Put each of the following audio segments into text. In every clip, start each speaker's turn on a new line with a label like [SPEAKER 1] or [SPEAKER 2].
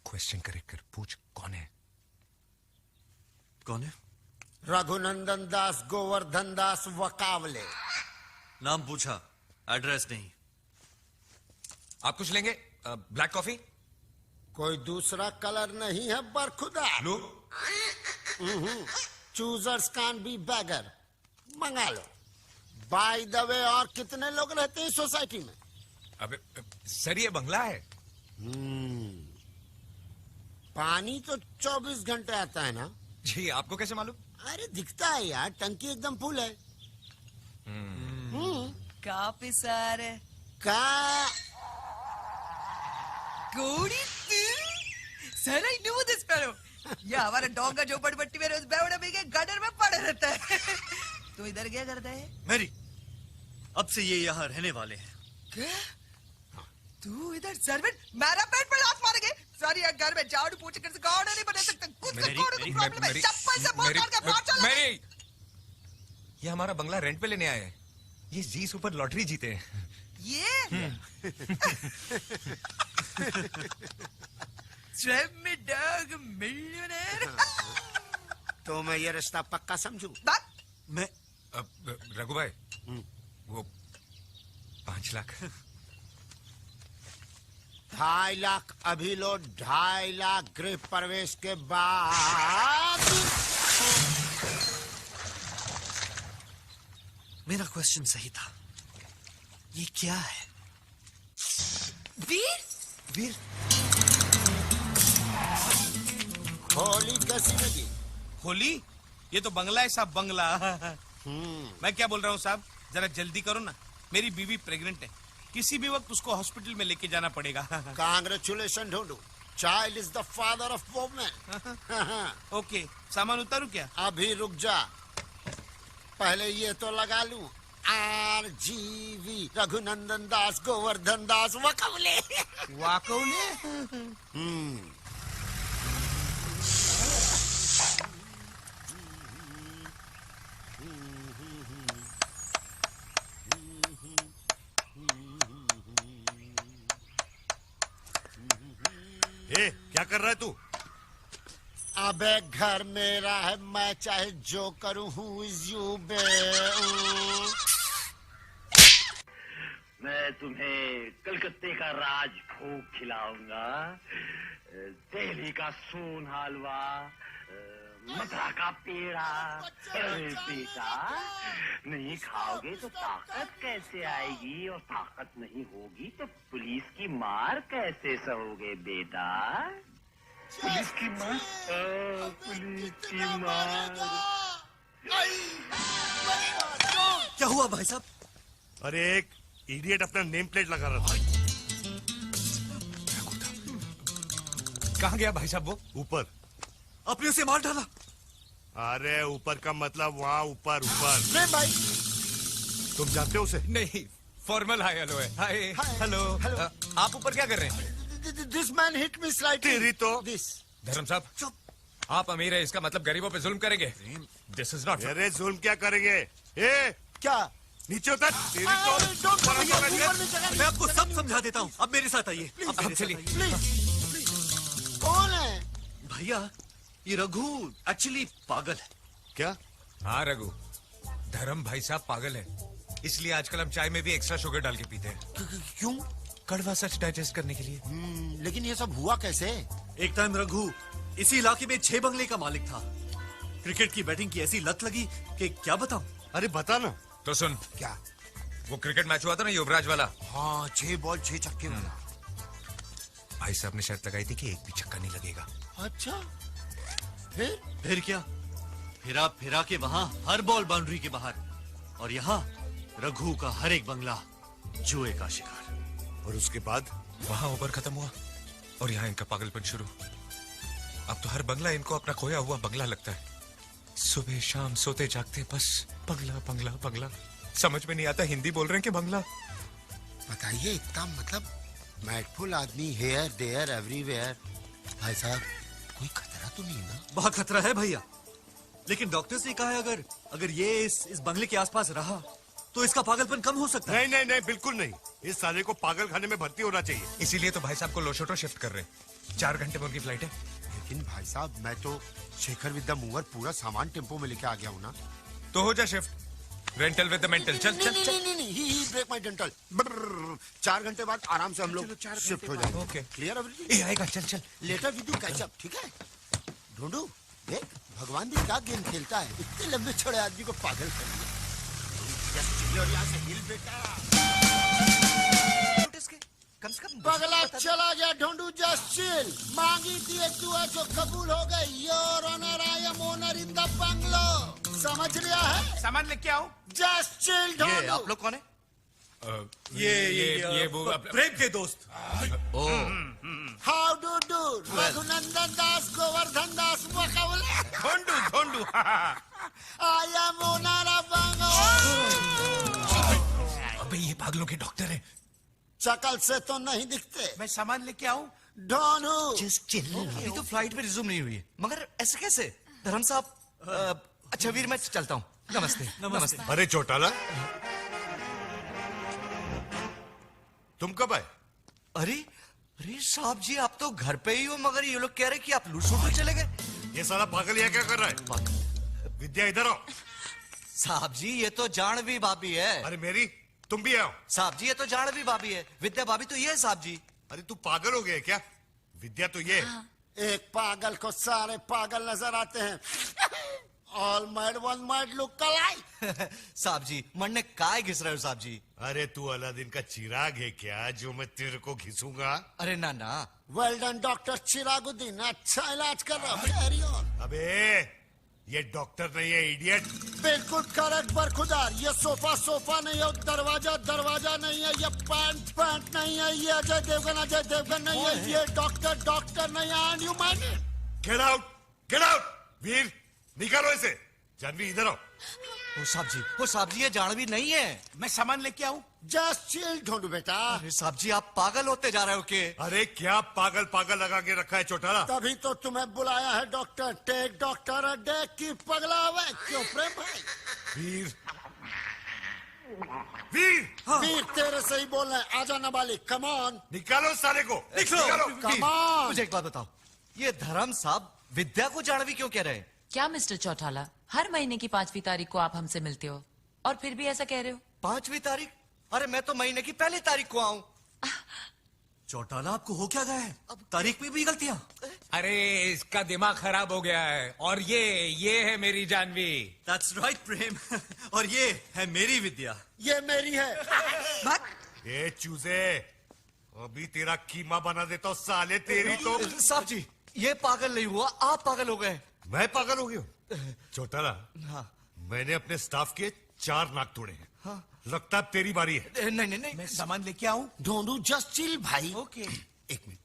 [SPEAKER 1] Question correct कर, पूछ कौन है?
[SPEAKER 2] कौन है?
[SPEAKER 3] रघुनंदन दास गोवर्धन दास वकावले।
[SPEAKER 2] नाम पूछा, एड्रेस नहीं।
[SPEAKER 1] आप कुछ लेंगे? Black coffee?
[SPEAKER 3] कोई दूसरा कलर नहीं है बरखुदा।
[SPEAKER 1] लो।
[SPEAKER 3] Choosers can be bagger. मंगा लो। बाय द वे, और कितने लोग रहते हैं सोसाइटी में?
[SPEAKER 1] अबे सर, ये बंगला है।
[SPEAKER 3] पानी तो 24 घंटे आता है ना?
[SPEAKER 1] जी, आपको कैसे मालूम?
[SPEAKER 3] अरे दिखता है यार, टंकी एकदम फुल है।
[SPEAKER 4] काफी सारे
[SPEAKER 3] का
[SPEAKER 4] गोड़ी sir, I knew this fellow. ये हमारा डॉग का झोपड़पट्टी में रोज बेवड़े में गटर में पड़े रहता है। तू इधर क्या करता है?
[SPEAKER 2] मैरी, अब से ये यहाँ रहने वाले हैं।
[SPEAKER 4] क्या? तू इधर सर्वेंट? मेरा पेट पे लात मारेंगे? सारी घर में झाड़ू पोछे कर गार्डन नहीं बना सकता। कुछ से कोड़े को प्रॉब्लम है। चप्पल से मार के बाहर चला।
[SPEAKER 1] मेरी, ये हमारा बंगला रेंट पे लेने आए हैं। ये जी सुपर लॉटरी जीते हैं।
[SPEAKER 4] ये डॉग मिलियनेयर।
[SPEAKER 3] तो मैं ये रिश्ता पक्का समझू?
[SPEAKER 2] मैं
[SPEAKER 1] रघु भाई, वो 5 लाख।
[SPEAKER 3] 2.5 लाख अभी लो, 2.5 लाख गृह प्रवेश के बाद।
[SPEAKER 2] मेरा क्वेश्चन सही था। ये क्या है?
[SPEAKER 4] वीर?
[SPEAKER 2] वीर?
[SPEAKER 3] होली कैसी लगी?
[SPEAKER 5] होली? ये तो बंगला है साहब, बंगला। मैं क्या बोल रहा हूँ साहब, जरा जल्दी करो ना, मेरी बीवी प्रेग्नेंट है, किसी भी वक्त उसको हॉस्पिटल में लेके जाना पड़ेगा।
[SPEAKER 3] Congratulation Dhondu. Child is the father of women.
[SPEAKER 5] Okay, सामान उतारू क्या?
[SPEAKER 3] अभी रुक जा, पहले ये तो लगा लूं। RGV रघुनंदन दास गोवर्धन दास वकावले।
[SPEAKER 5] वाकौले?
[SPEAKER 6] क्या कर रहा है तू?
[SPEAKER 3] अबे घर मेरा है, मैं चाहे जो करूं। हूँ इज यू बे?
[SPEAKER 7] मैं तुम्हें कलकत्ते का राज भोग खिलाऊंगा। दिल्ली का सोन हलवा, मथुरा का पेड़ा। अरे बेटा, नहीं खाओगे तो ताकत कैसे आएगी, और ताकत नहीं होगी तो पुलिस की मार कैसे सहोगे बेटा? पुलिस की मार? पुलिस की मार।
[SPEAKER 2] क्या हुआ भाई साहब?
[SPEAKER 6] अरे एक इडियट अपना नेम प्लेट लगा रहा था।
[SPEAKER 1] कहाँ गया भाई साहब वो?
[SPEAKER 6] ऊपर।
[SPEAKER 2] आपने उसे मार डाला?
[SPEAKER 6] अरे ऊपर का मतलब वहाँ ऊपर ऊपर।
[SPEAKER 3] नहीं भाई,
[SPEAKER 6] तुम जानते हो उसे?
[SPEAKER 1] नहीं, फॉर्मल हाय हेलो है। Hi hello. आप ऊपर क्या कर रहे हैं?
[SPEAKER 3] This man hit me slightly.
[SPEAKER 6] तेरी तो।
[SPEAKER 3] दिस।
[SPEAKER 1] धर्म साहब, आप अमीर है, इसका मतलब गरीबों पे जुल्म करेंगे? This is not.
[SPEAKER 6] अरे जुल्म क्या करेंगे? ए
[SPEAKER 3] क्या?
[SPEAKER 6] नीचे उतर। तेरी तो।
[SPEAKER 2] मैं आपको सब समझा देता हूँ, अब मेरे साथ आइए।
[SPEAKER 1] अब चलिए।
[SPEAKER 3] कौन है?
[SPEAKER 2] भैया, ये रघु एक्चुअली पागल है।
[SPEAKER 6] क्या?
[SPEAKER 1] हाँ रघु, धर्म भाई साहब पागल है, इसलिए आजकल हम चाय में भी एक्स्ट्रा शुगर डाल के पीते हैं।
[SPEAKER 3] क्यों?
[SPEAKER 1] कड़वा सच डाइजेस्ट करने के लिए।
[SPEAKER 3] लेकिन ये सब हुआ कैसे?
[SPEAKER 2] एक टाइम रघु इसी इलाके में 6 बंगले का मालिक था। क्रिकेट की बैटिंग की ऐसी लत लगी कि क्या बताऊं।
[SPEAKER 6] अरे बता ना।
[SPEAKER 1] तो सुन,
[SPEAKER 3] क्या?
[SPEAKER 1] वो क्रिकेट मैच हुआ था ना युवराज वाला,
[SPEAKER 3] हाँ, 6 बॉल 6 छक्के वाला।
[SPEAKER 1] भाई साहब ने शर्त लगाई थी कि एक भी छक्का नहीं लगेगा।
[SPEAKER 3] अच्छा,
[SPEAKER 2] फिर क्या? फिरा फिरा के वहाँ हर बॉल बाउंड्री के बाहर, और यहाँ रघु का हर एक बंगला जुए का शिकार।
[SPEAKER 6] और उसके बाद?
[SPEAKER 1] वहाँ ओवर खत्म हुआ और यहाँ इनका पागलपन शुरू। अब तो हर बंगला इनको अपना खोया हुआ बंगला लगता है। सुबह शाम सोते जागते बस बंगला बंगला बंगला। समझ में नहीं आता हिंदी बोल रहे हैं कि बंगला।
[SPEAKER 3] बताइए, इतना मतलब मैटफुल आदमी, हेयर देयर एवरीवेयर। भाई साहब, कोई खतरा तो नहीं ना?
[SPEAKER 2] बहुत खतरा है भैया, लेकिन डॉक्टर्स ने कहा है अगर ये इस बंगले के आसपास रहा तो इसका पागलपन कम हो सकता है।
[SPEAKER 6] नहीं नहीं नहीं, बिल्कुल नहीं। इस साले को पागल खाने में भर्ती होना चाहिए।
[SPEAKER 1] इसीलिए तो भाई साहब को लोशोटो शिफ्ट कर रहे हैं। 4 घंटे में उनकी फ्लाइट है।
[SPEAKER 3] लेकिन भाई साहब मैं तो शेखर विद द मूवर पूरा सामान टेम्पो में लेके आ गया हूँ ना।
[SPEAKER 1] तो हो जा shift. Rental with the mental. चल चल चल।
[SPEAKER 3] नहीं ही ब्रेक माय डेंटल। 4 घंटे बाद आराम से हम लोग शिफ्ट हो जाएंगे।
[SPEAKER 1] ओके।
[SPEAKER 3] Clear everything?
[SPEAKER 1] ए आएगा, चल चल।
[SPEAKER 3] Later with you catch up, ठीक है? ढूंढू देख भगवान भी क्या गेम खेलता है, इतने लंबे छोड़े आदमी को पागल कर दिया। Just chill और यहाँ से हिल बेटा।
[SPEAKER 4] कम से कम
[SPEAKER 3] पगला चला गया ढूंढू। Just chill. मांगी थी एक दुआ जो कबूल हो गई। Your honour I am owner in the bungalow. समझ लिया है?
[SPEAKER 5] सामान लेके आओ।
[SPEAKER 3] जस्ट चिल
[SPEAKER 2] ये
[SPEAKER 3] ढूंढू।
[SPEAKER 2] आप लोग कौन है?
[SPEAKER 1] ये वो
[SPEAKER 2] प्रेम के दोस्त।
[SPEAKER 3] How do do? Raghunandan Das Govardhan Das मुकाबले।
[SPEAKER 5] Dhondu Dhondu.
[SPEAKER 3] I am owner of bungalow.
[SPEAKER 1] अबे ये पागलों के डॉक्टर है।
[SPEAKER 3] शकल से तो नहीं दिखते।
[SPEAKER 5] मैं सामान लेके आऊं?
[SPEAKER 3] ढूंढू।
[SPEAKER 2] अभी तो फ्लाइट में रिज्यूम नहीं हुई है, मगर ऐसे कैसे? धर्म साहब, अच्छा वीर मैं चलता हूँ। नमस्ते। नमस्ते।
[SPEAKER 6] अरे चौटाला, तुम कब आए?
[SPEAKER 2] अरे अरे साहब जी आप तो घर पे ही हो, मगर ये लोग कह रहे कि आप लूट चले गए।
[SPEAKER 6] ये साला पागल यहाँ क्या कर रहा है? विद्या इधर आओ।
[SPEAKER 2] साहब जी ये तो जानवी भाभी है।
[SPEAKER 6] अरे मेरी, तुम भी आओ।
[SPEAKER 2] साहब जी ये तो जानवी भाभी है, विद्या भाभी तो ये है साहब जी।
[SPEAKER 6] अरे तू पागल हो गया क्या? विद्या तो ये है।
[SPEAKER 3] एक पागल को सारे पागल नजर आते हैं। All mad one mad look alike.
[SPEAKER 2] साहब जी मरने काय घिस रहे हो साहब जी?
[SPEAKER 6] अरे तू अलादीन का चिराग है क्या जो मैं तेरे को घिसूंगा?
[SPEAKER 2] अरे ना ना।
[SPEAKER 3] वेल डन डॉक्टर चिरागुद्दीन, अच्छा इलाज कर रहा हूँ।
[SPEAKER 6] अबे ये डॉक्टर नहीं है, इडियट।
[SPEAKER 3] बिल्कुल करेक्ट बरखुदार। ये सोफा नहीं है, दरवाजा नहीं है, ये पैंट नहीं है, ये अजय देवगन नहीं है, ये डॉक्टर नहीं है। And you mind it?
[SPEAKER 6] Get out, get out. Veer निकालो इसे। जानवी इधर आओ।
[SPEAKER 2] ओ साहब जी ये जानवी नहीं है।
[SPEAKER 5] मैं सामान लेके आऊं?
[SPEAKER 3] जस्ट चिल ढूंढू बेटा।
[SPEAKER 2] अरे साहब जी आप पागल होते जा रहे हो के?
[SPEAKER 6] अरे क्या पागल लगा के रखा है चौटाला?
[SPEAKER 3] तभी तो तुम्हें बुलाया है doctor. Take doctor a day की पगला हुआ। क्यों प्रेम भाई?
[SPEAKER 6] वीर, वीर
[SPEAKER 3] वीर तेरे से ही बोल रहे हैं। आजा नाबालिग, कम ऑन।
[SPEAKER 6] निकालो साले को, निकालो।
[SPEAKER 3] Come on.
[SPEAKER 2] मुझे एक बात बताओ, ये धर्म साहब विद्या को जानवी क्यों कह रहे हैं?
[SPEAKER 8] क्या मिस्टर चौटाला, हर महीने की 5वीं तारीख को आप हमसे मिलते हो और फिर भी ऐसा कह रहे हो?
[SPEAKER 2] 5वीं तारीख? अरे मैं तो महीने की 1 तारीख को आऊं। चौटाला आपको हो क्या गया है? अब तारीख में भी गलतियां?
[SPEAKER 1] अरे इसका दिमाग खराब हो गया है। और ये है मेरी जानवी।
[SPEAKER 2] That's right, प्रेम। और ये है मेरी विद्या।
[SPEAKER 3] ये मेरी है।
[SPEAKER 6] ये चूजे, अभी तेरा कीमा बना देता हूँ साले। तेरी तो।
[SPEAKER 2] साहब जी ये पागल नहीं हुआ, आप पागल हो गए।
[SPEAKER 6] मैं पागल हो गया हूँ? चौटाला,
[SPEAKER 2] हाँ।
[SPEAKER 6] मैंने अपने स्टाफ के 4 नाक तोड़े हैं।
[SPEAKER 2] हाँ।
[SPEAKER 6] लगता है तेरी बारी है।
[SPEAKER 2] नहीं।
[SPEAKER 5] मैं सामान लेके आऊं?
[SPEAKER 3] ढूंढू जस्ट चिल भाई।
[SPEAKER 5] ओके।
[SPEAKER 3] एक मिनट,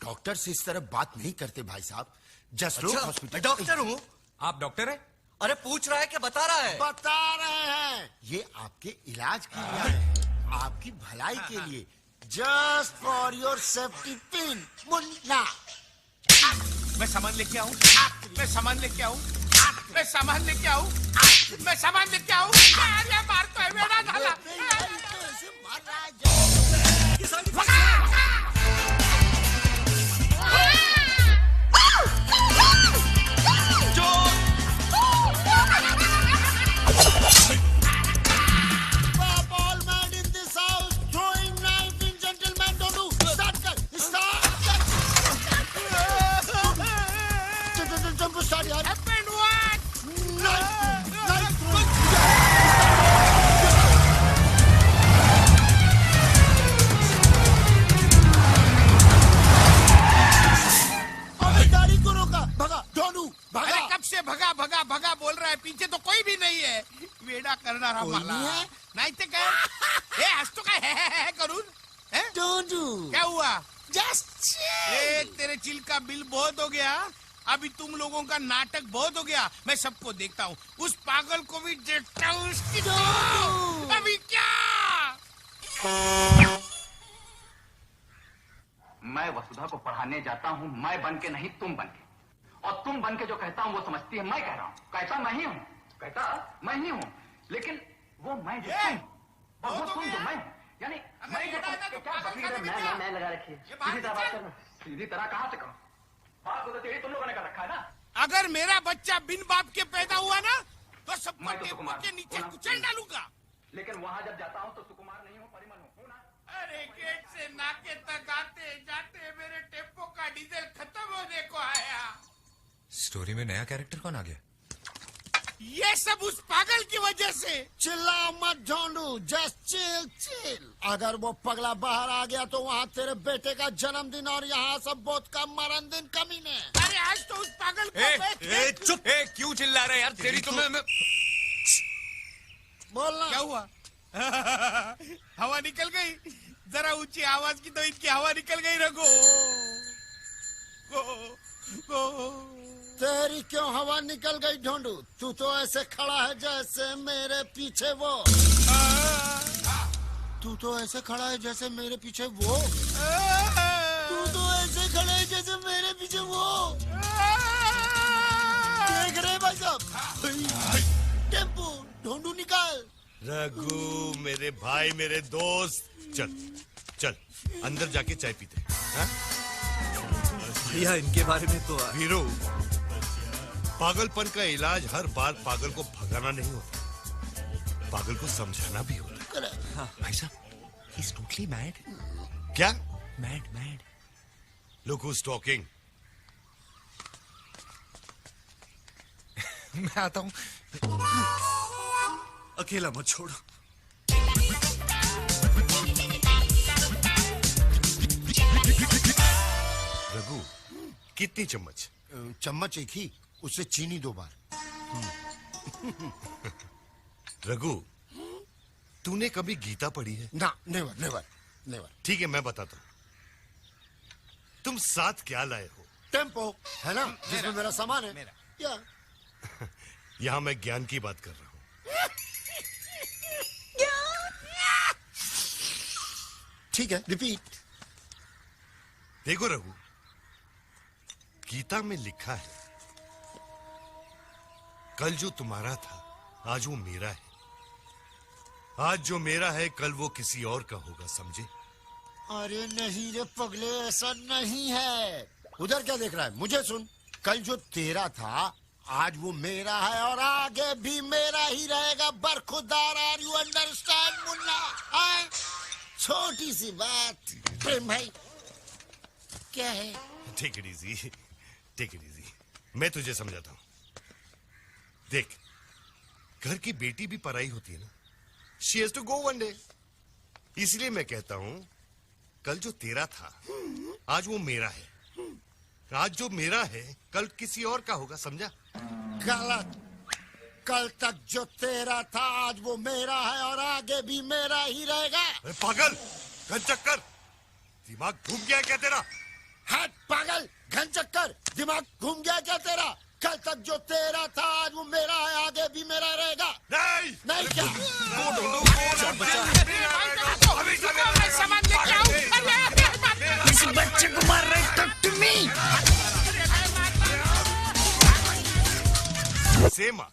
[SPEAKER 3] डॉक्टर से इस तरह बात नहीं करते भाई साहब। जस्ट
[SPEAKER 2] अच्छा,
[SPEAKER 3] हॉस्पिटल।
[SPEAKER 2] मैं डॉक्टर हूँ।
[SPEAKER 1] आप डॉक्टर है?
[SPEAKER 2] अरे पूछ रहा है कि बता रहा है?
[SPEAKER 3] बता रहे हैं, ये आपके इलाज के लिए है, आपकी भलाई के लिए। Just for your safety pin Munna.
[SPEAKER 5] मैं सामान लेके आऊं? मैं सामान लेके आऊं? मैं सामान लेके आऊं? मैं सामान लेके आऊं? अरे मार तो है मेरा झाला।
[SPEAKER 3] ऐसे मार रहा है। All man in this house throwing knife in gentleman. Don't do. Start. Jump start यार.
[SPEAKER 5] Happened what?
[SPEAKER 3] Knife. अबे गाड़ी को रोका. भगा. Don't do.
[SPEAKER 5] अरे
[SPEAKER 3] भगा.
[SPEAKER 5] कब से भगा बोल रहा है, पीछे तो कोई भी नहीं है। वेडा करना रहा
[SPEAKER 3] कोई
[SPEAKER 5] माला।
[SPEAKER 3] नहीं है?
[SPEAKER 5] नहीं तो क्या? हंस तो क्या है करूँ?
[SPEAKER 3] Don't do.
[SPEAKER 5] क्या हुआ?
[SPEAKER 3] Just chill.
[SPEAKER 5] तेरे चिल का बिल बहुत हो गया। अभी तुम लोगों का नाटक बहुत हो गया। मैं सबको देखता हूँ, उस पागल को भी देखता हूँ। उसकी तो अभी क्या?
[SPEAKER 7] मैं वसुधा को पढ़ाने जाता हूँ, मैं बन के नहीं तुम बन के। और तुम बन के जो कहता हूँ वो समझती है मैं कह रहा हूँ। कहता मैं ही हूँ, कहता मैं ही हूँ, लेकिन वो मैं जो तुम और वो तुम जो मैं हूँ। यानी मैं जो तुम क्या बकरी मैं लगा रखी है। सीधी तरह बात करना। सीधी तरह कहाँ से कहूँ? बात तो तेरी तुम लोगों ने कर रखा है ना।
[SPEAKER 5] अगर मेरा बच्चा बिन बाप के पैदा हुआ ना तो सबको
[SPEAKER 7] मैं तो
[SPEAKER 5] टेम्पो
[SPEAKER 7] सुकुमार
[SPEAKER 5] के नीचे
[SPEAKER 7] हूँ ना।
[SPEAKER 5] कुचल डालूंगा।
[SPEAKER 7] लेकिन वहाँ जब जाता हूँ तो सुकुमार नहीं हूँ, परिमल हूँ ना।
[SPEAKER 5] अरे गेट से नाके तक आते जाते मेरे टेम्पो का डीजल खत्म होने को आया।
[SPEAKER 1] स्टोरी में नया कैरेक्टर कौन आ गया?
[SPEAKER 5] ये सब उस पागल की वजह से।
[SPEAKER 3] चिल्ला मत ढूंढू, जस्ट चिल चिल। अगर वो पगला बाहर आ गया तो वहाँ तेरे बेटे का जन्मदिन और यहाँ सब बोध का मरण दिन कमीने।
[SPEAKER 5] अरे आज तो उस पागल को
[SPEAKER 1] चुप! क्यों चिल्ला रहे यार? तेरी तुम्हें
[SPEAKER 3] बोलना
[SPEAKER 5] क्या हुआ? हवा निकल गई। जरा ऊंची आवाज की तो इनकी हवा निकल गई। रघु
[SPEAKER 3] तेरी क्यों हवा निकल गई ढूंढू? तू तो ऐसे खड़ा है जैसे मेरे पीछे वो। तू तो ऐसे खड़ा है जैसे मेरे पीछे वो। तू तो ऐसे खड़ा है जैसे मेरे पीछे वो। देख रहे भाई साहब? टेम्पो ढूंढू निकाल।
[SPEAKER 6] रघु मेरे भाई, मेरे दोस्त, चल चल अंदर जाके चाय पीते। हाँ?
[SPEAKER 2] भैया इनके बारे में तो
[SPEAKER 6] वीरू, पागलपन का इलाज हर बार पागल को भगाना नहीं होता, पागल को समझाना भी होता है।
[SPEAKER 1] भाई साहब, he's totally mad.
[SPEAKER 6] क्या?
[SPEAKER 1] Mad.
[SPEAKER 6] Look who's talking.
[SPEAKER 1] मैं आता हूँ।
[SPEAKER 2] अकेला मत छोड़ो।
[SPEAKER 6] रघु, कितनी चम्मच?
[SPEAKER 3] चम्मच एक ही, उससे चीनी 2 बार।
[SPEAKER 6] रघु, तूने कभी गीता पढ़ी है?
[SPEAKER 3] ना, नेवर नेवर नेवर।
[SPEAKER 6] ठीक है, मैं बताता हूँ। तुम साथ क्या लाए हो?
[SPEAKER 3] टेम्पो है ना, जिसमें मेरा सामान है।
[SPEAKER 5] मेरा।
[SPEAKER 3] या
[SPEAKER 6] यहाँ मैं ज्ञान की बात कर रहा हूँ।
[SPEAKER 3] ठीक है, रिपीट।
[SPEAKER 6] देखो रघु, गीता में लिखा है, कल जो तुम्हारा था आज वो मेरा है, आज जो मेरा है कल वो किसी और का होगा, समझे?
[SPEAKER 3] अरे नहीं रे पगले, ऐसा नहीं है। उधर क्या देख रहा है? मुझे सुन। कल जो तेरा था आज वो मेरा है और आगे भी मेरा ही रहेगा। बरखुदार, आर यू अंडरस्टैंड मुन्ना? छोटी सी बात। प्रेम भाई क्या है?
[SPEAKER 6] Take it easy, take it easy, मैं तुझे समझाता हूं। देख, घर की बेटी भी पराई होती है ना। She has to go one day. इसलिए मैं कहता हूं, कल जो तेरा था आज वो मेरा है, आज जो मेरा है कल किसी और का होगा, समझा?
[SPEAKER 3] गलत। कल तक जो तेरा था आज वो मेरा है और आगे भी मेरा ही रहेगा।
[SPEAKER 6] अरे पागल, घन चक्कर, दिमाग घूम गया क्या तेरा?
[SPEAKER 3] हट पागल, घन चक्कर, दिमाग घूम गया क्या तेरा? कल तक जो तेरा था आज वो मेरा है, आगे भी मेरा रहेगा।
[SPEAKER 6] नहीं
[SPEAKER 3] नहीं क्या?
[SPEAKER 5] सामान लेके आओ।
[SPEAKER 3] इस बच्चे को मार रहे, talk to me.
[SPEAKER 6] Seema,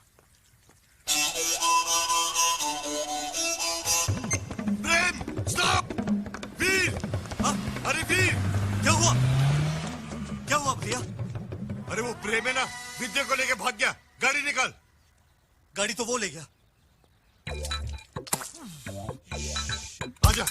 [SPEAKER 6] Prem, stop! Veer! अरे वीर!
[SPEAKER 2] क्या हुआ? क्या हुआ भैया?
[SPEAKER 6] अरे वो प्रेम है ना, विद्या को लेके भाग गया। गाड़ी निकाल।
[SPEAKER 2] गाड़ी तो वो ले गया।
[SPEAKER 6] आजा।